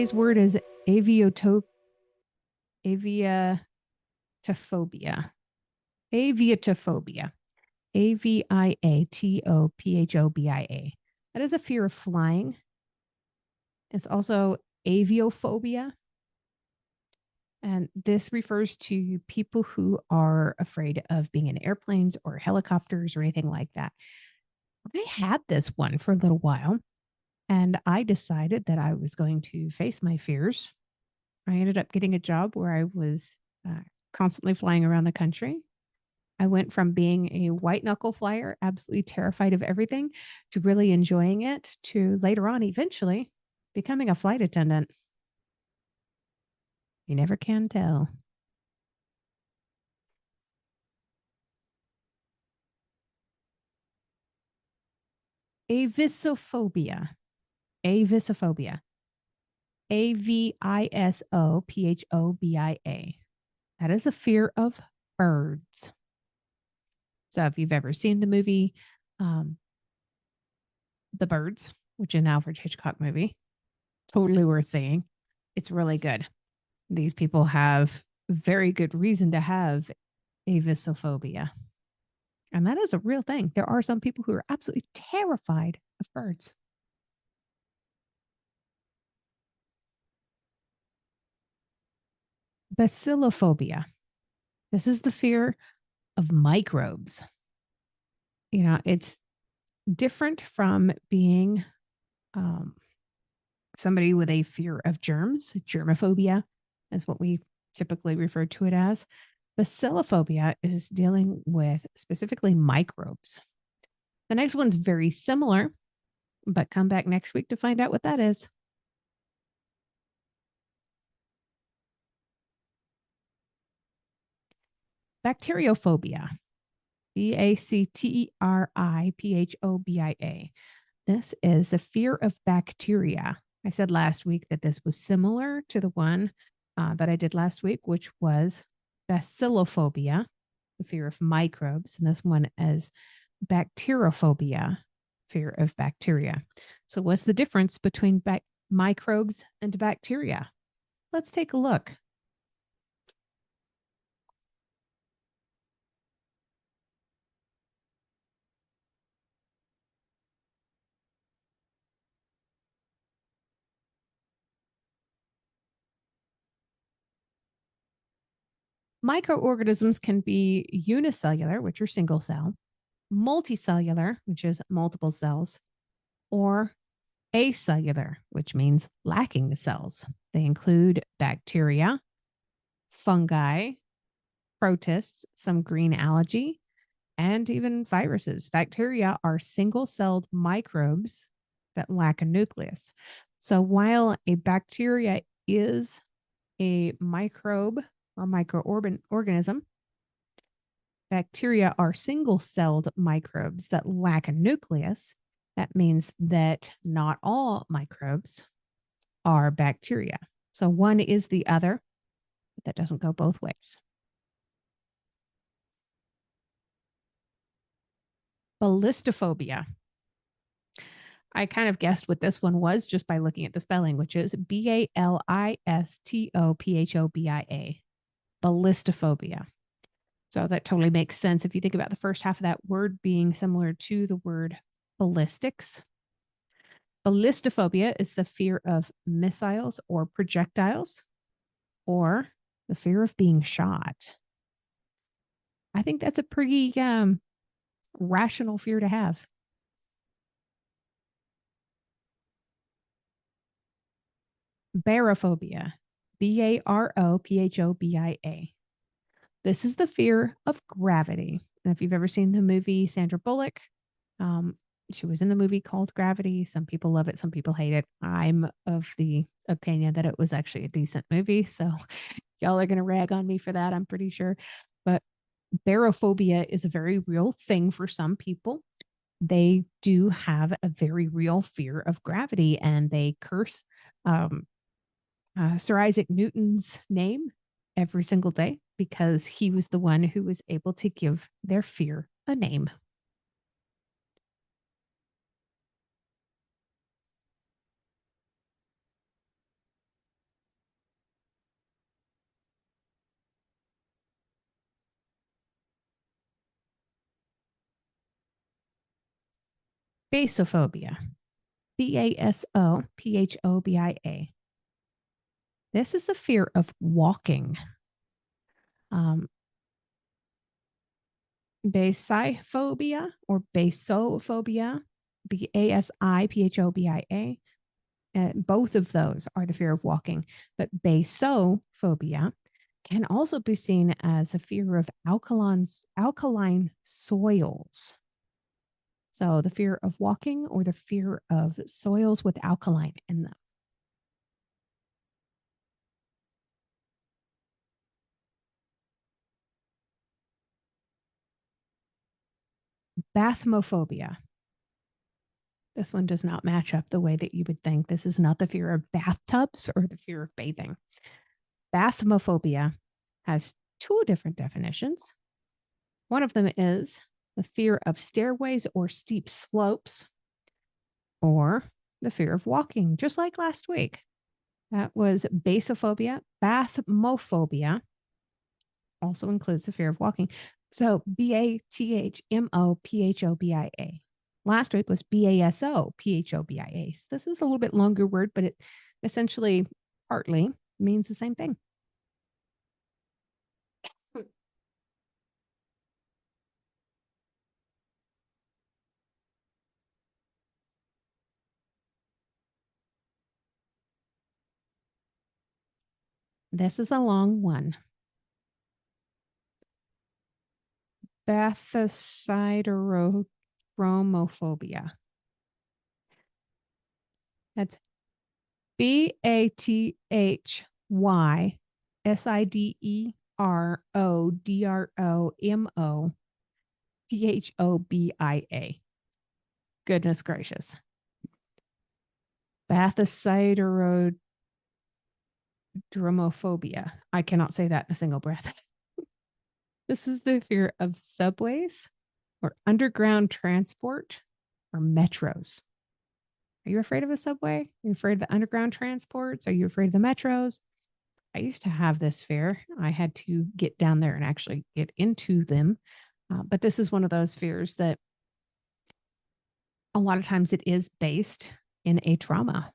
Today's word is aviatophobia. Aviatophobia. Aviatophobia. That is a fear of flying. It's also aviophobia. And this refers to people who are afraid of being in airplanes or helicopters or anything like that. I had this one for a little while, and I decided that I was going to face my fears. I ended up getting a job where I was constantly flying around the country. I went from being a white knuckle flyer, absolutely terrified of everything, to really enjoying it, to later on, eventually becoming a flight attendant. You never can tell. Avisophobia. Avisophobia. Avisophobia. That is a fear of birds. So if you've ever seen the movie um, The Birds, which is an Alfred Hitchcock movie, totally worth seeing. It's really good. These people have very good reason to have avisophobia. And that is a real thing. There are some people who are absolutely terrified of birds. Bacillophobia. This is the fear of microbes. It's different from being um, somebody with a fear of germs. Germophobia is what we typically refer to it as. Bacillophobia is dealing with specifically microbes. The next one's very similar, but come back next week to find out what that is. Bacteriophobia. Bacteriphobia. This is the fear of bacteria. I said last week that this was similar to the one that I did last week, which was bacillophobia, the fear of microbes. And this one is bacteriophobia, fear of bacteria. So, what's the difference between microbes and bacteria? Let's take a look. Microorganisms can be unicellular, which are single cell, multicellular, which is multiple cells, or acellular, which means lacking the cells. They include bacteria, fungi, protists, some green algae, and even viruses. Bacteria are single celled microbes that lack a nucleus. So while a bacteria is a microbe or microorganism, bacteria are single celled microbes that lack a nucleus. That means that not all microbes are bacteria. So one is the other, but that doesn't go both ways. Ballistophobia. I kind of guessed what this one was just by looking at the spelling, which is Ballistophobia. Ballistophobia. So that totally makes sense if you think about the first half of that word being similar to the word ballistics. Ballistophobia is the fear of missiles or projectiles, or the fear of being shot. I think that's a pretty rational fear to have. Barophobia. Barophobia. This is the fear of gravity. And if you've ever seen the movie Sandra Bullock, she was in the movie called Gravity. Some people love it, some people hate it. I'm of the opinion that it was actually a decent movie. So y'all are going to rag on me for that, I'm pretty sure. But barophobia is a very real thing for some people. They do have a very real fear of gravity, and they curse Sir Isaac Newton's name every single day because he was the one who was able to give their fear a name. Basophobia. Basophobia. This is the fear of walking. Basiphobia or basophobia, Basiphobia. Both of those are the fear of walking, but basophobia can also be seen as a fear of alkaline soils. So the fear of walking or the fear of soils with alkaline in them. Bathmophobia. This one does not match up the way that you would think. This is not the fear of bathtubs or the fear of bathing. Bathmophobia has two different definitions. One of them is the fear of stairways or steep slopes, or the fear of walking, just like last week. That was basophobia. Bathmophobia also includes the fear of walking. So Bathmophobia. Last week was Basophobia. So this is a little bit longer word, but it essentially partly means the same thing. This is a long one. Bathysiderophobia. That's BATHYSIDERODROMOPHOBIA. Goodness gracious. Bathysiderodromophobia. I cannot say that in a single breath. This is the fear of subways or underground transport or metros. Are you afraid of the subway? Are you afraid of the underground transports? Are you afraid of the metros? I used to have this fear. I had to get down there and actually get into them. But this is one of those fears that a lot of times it is based in a trauma.